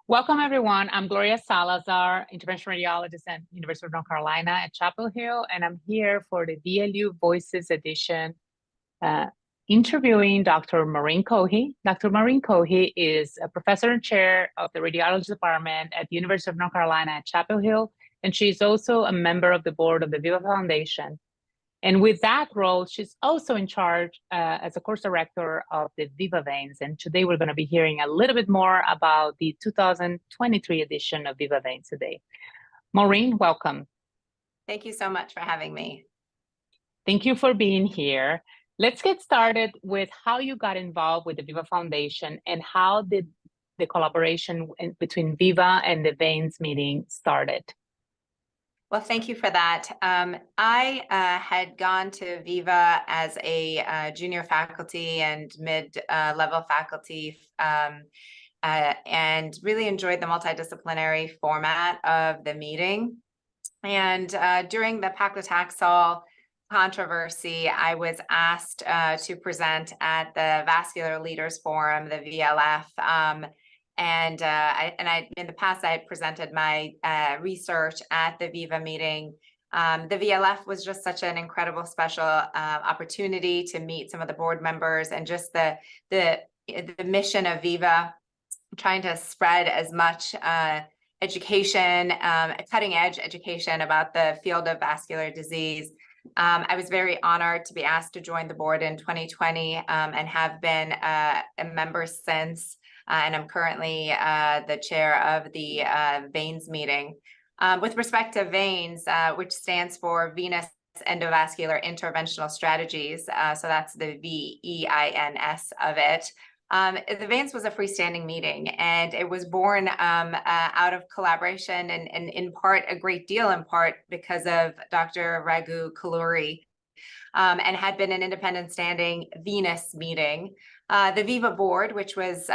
Welcome, everyone. I'm Gloria Salazar, interventional radiologist at University of North Carolina at Chapel Hill, and I'm here for the VLU Voices edition, interviewing Dr. Maureen Kohi. Dr. Maureen Kohi is a professor and chair of the radiology department at the University of North Carolina at Chapel Hill, and she's also a member of the board of the VIVA Foundation. And with that role, she's also in charge as a course director of the VIVA Veins. And today we're going to be hearing a little bit more about the 2023 edition of VIVA Veins today. Maureen, welcome. Thank you so much for having me. Thank you for being here. Let's get started with how you got involved with the VIVA Foundation and how did the collaboration between VIVA and the Veins meeting started. Well, thank you for that. I had gone to VIVA as a junior faculty and mid-level faculty and really enjoyed the multidisciplinary format of the meeting. And during the paclitaxel controversy, I was asked to present at the Vascular Leaders Forum, the VLF, and in the past, I had presented my research at the VIVA meeting. The VLF was just such an incredible, special opportunity to meet some of the board members and just the mission of VIVA, trying to spread as much education, cutting edge education about the field of vascular disease. I was very honored to be asked to join the board in 2020 and have been a member since. And I'm currently the chair of the Veins meeting. With respect to Veins, which stands for Venous Endovascular Interventional Strategies, so that's the VEINS of it. The Veins was a freestanding meeting, and it was born out of collaboration and in part, a great deal in part, because of Dr. Raghu Kalluri, and had been an independent standing venous meeting. The VIVA board, which was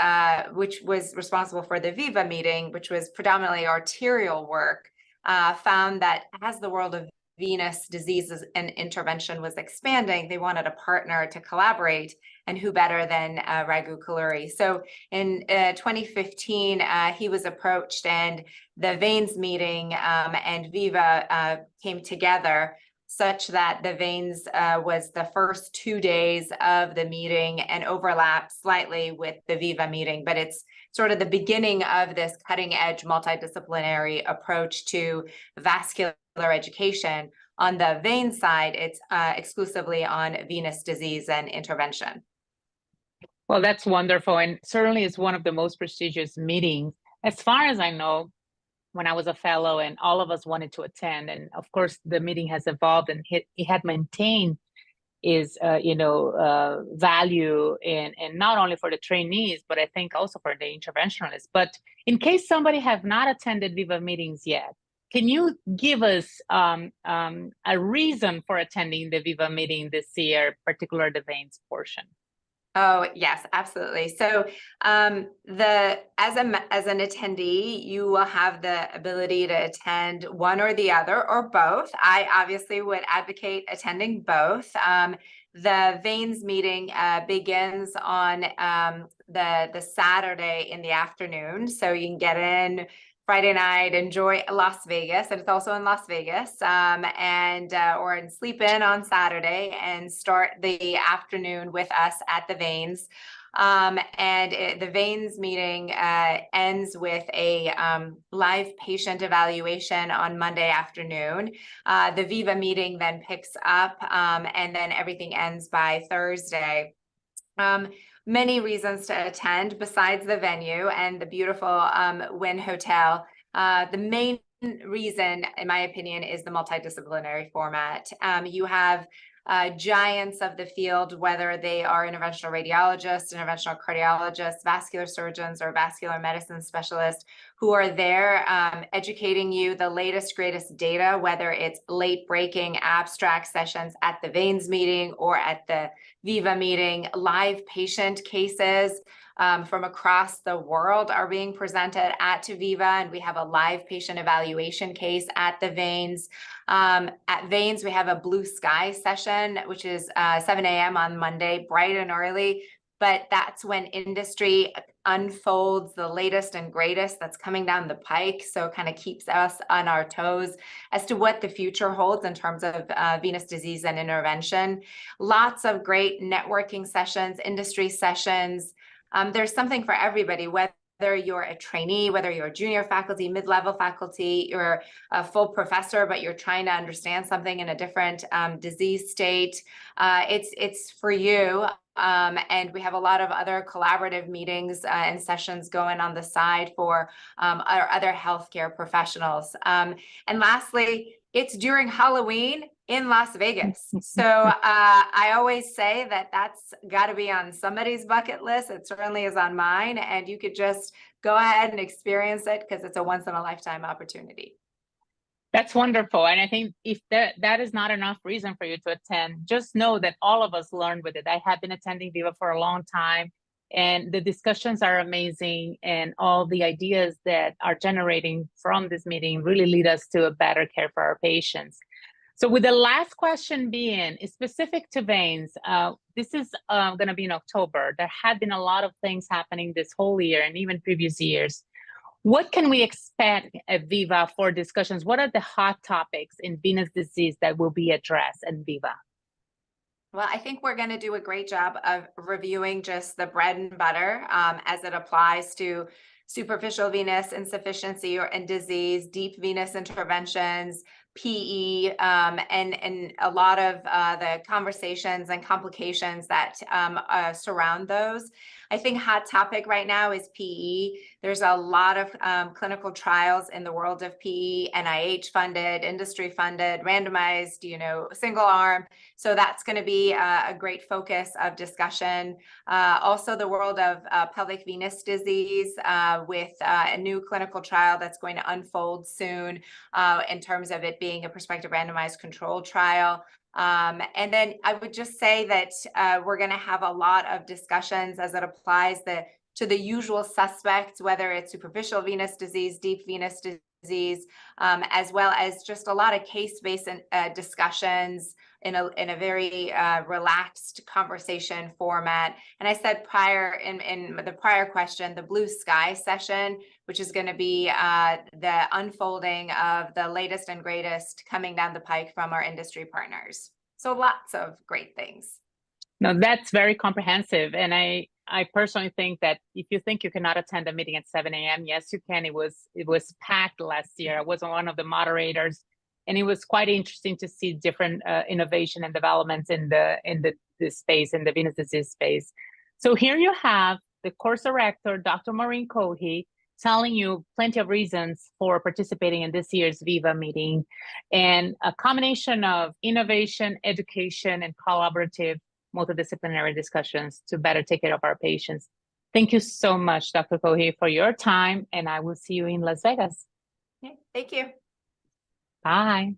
responsible for the VIVA meeting, which was predominantly arterial work, found that as the world of venous diseases and intervention was expanding, they wanted a partner to collaborate, and who better than Raghu Kalluri. So in 2015, he was approached, and the Veins meeting and VIVA came together, such that the Veins was the first 2 days of the meeting and overlapped slightly with the VIVA meeting, but it's sort of the beginning of this cutting edge multidisciplinary approach to vascular education. On the Veins side, it's exclusively on venous disease and intervention. Well, that's wonderful, and certainly it's one of the most prestigious meetings. As far as I know, when I was a fellow and all of us wanted to attend, and of course the meeting has evolved and it had maintained its value and not only for the trainees, but I think also for the interventionalists. But in case somebody have not attended VIVA meetings yet, can you give us a reason for attending the VIVA meeting this year, particularly the Veins portion? Oh, yes, absolutely. So as an attendee, you will have the ability to attend one or the other or both. I obviously would advocate attending both. The Veins meeting begins on the Saturday in the afternoon, so you can get in Friday night, enjoy Las Vegas, and it's also in Las Vegas, or sleep in on Saturday and start the afternoon with us at the Veins. The Veins meeting ends with a live patient evaluation on Monday afternoon. The VIVA meeting then picks up, and then everything ends by Thursday. Many reasons to attend besides the venue and the beautiful Wynn Hotel. The main reason, in my opinion, is the multidisciplinary format. You have giants of the field, whether they are interventional radiologists, interventional cardiologists, vascular surgeons, or vascular medicine specialists, who are there educating you the latest, greatest data, whether it's late-breaking abstract sessions at the Veins meeting or at the VIVA meeting. Live patient cases from across the world are being presented at VIVA, and we have a live patient evaluation case at the Veins. At Veins, we have a blue sky session, which is 7 a.m. on Monday, bright and early. but that's when industry unfolds the latest and greatest that's coming down the pike. So kind of keeps us on our toes as to what the future holds in terms of venous disease and intervention. Lots of great networking sessions, industry sessions. There's something for everybody, whether you're a trainee, whether you're a junior faculty, mid-level faculty, you're a full professor, but you're trying to understand something in a different disease state. It's for you. And we have a lot of other collaborative meetings and sessions going on the side for our other healthcare professionals. And lastly, it's during Halloween in Las Vegas. So I always say that that's got to be on somebody's bucket list. It certainly is on mine. And you could just go ahead and experience it because it's a once in a lifetime opportunity. That's wonderful. And I think if that is not enough reason for you to attend, just know that all of us learned with it. I have been attending Viva for a long time, and the discussions are amazing. And all the ideas that are generating from this meeting really lead us to a better care for our patients. So with the last question being specific to veins, this is going to be in October. There had been a lot of things happening this whole year and even previous years. What can we expect at Viva for discussions? What are the hot topics in venous disease that will be addressed at Viva? Well, I think we're going to do a great job of reviewing just the bread and butter as it applies to superficial venous insufficiency and disease, deep venous interventions, PE, and a lot of the conversations and complications that surround those. I think hot topic right now is PE. There's a lot of clinical trials in the world of PE, NIH funded, industry funded, randomized, single arm. So that's going to be a great focus of discussion. Also the world of pelvic venous disease with a new clinical trial that's going to unfold soon in terms of it being a prospective randomized controlled trial. And then I would just say that we're going to have a lot of discussions as it applies to the usual suspects, whether it's superficial venous disease, deep venous disease, as well as just a lot of case-based discussions in a very relaxed conversation format. And I said prior in the prior question, the blue sky session, which is going to be the unfolding of the latest and greatest coming down the pike from our industry partners. So lots of great things. No, that's very comprehensive. And I personally think that if you think you cannot attend a meeting at 7 a.m., yes, you can. It was packed last year. I was one of the moderators, and it was quite interesting to see different innovation and developments in the space, in the venous disease space. So here you have the course director, Dr. Maureen Kohi, telling you plenty of reasons for participating in this year's Viva meeting, and a combination of innovation, education, and collaborative multidisciplinary discussions to better take care of our patients. Thank you so much, Dr. Kohi, for your time, and I will see you in Las Vegas. Thank you. Bye.